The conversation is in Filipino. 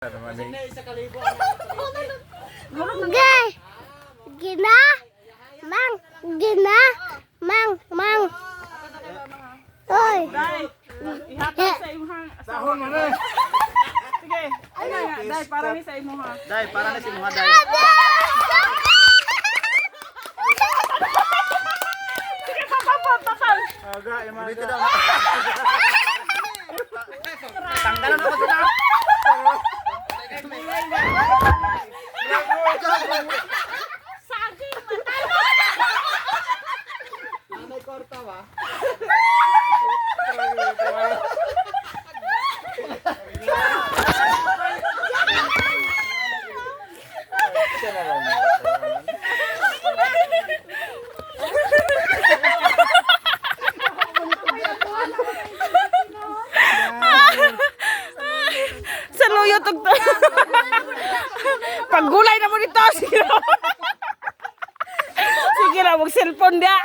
Gay, gina, mang. Oy. Ihatag sa imong Sahon mo na. Sige, ano nga, dai para ni sa imong ha. Dai, para na si mga dai. Sige, papapatakan. Aga, yung mga daw. Tanggalan ako sila. Saging Nanay korta ba? sa luyo tug. Paggulay na mo dito. Sige na, mag-cellphone dia.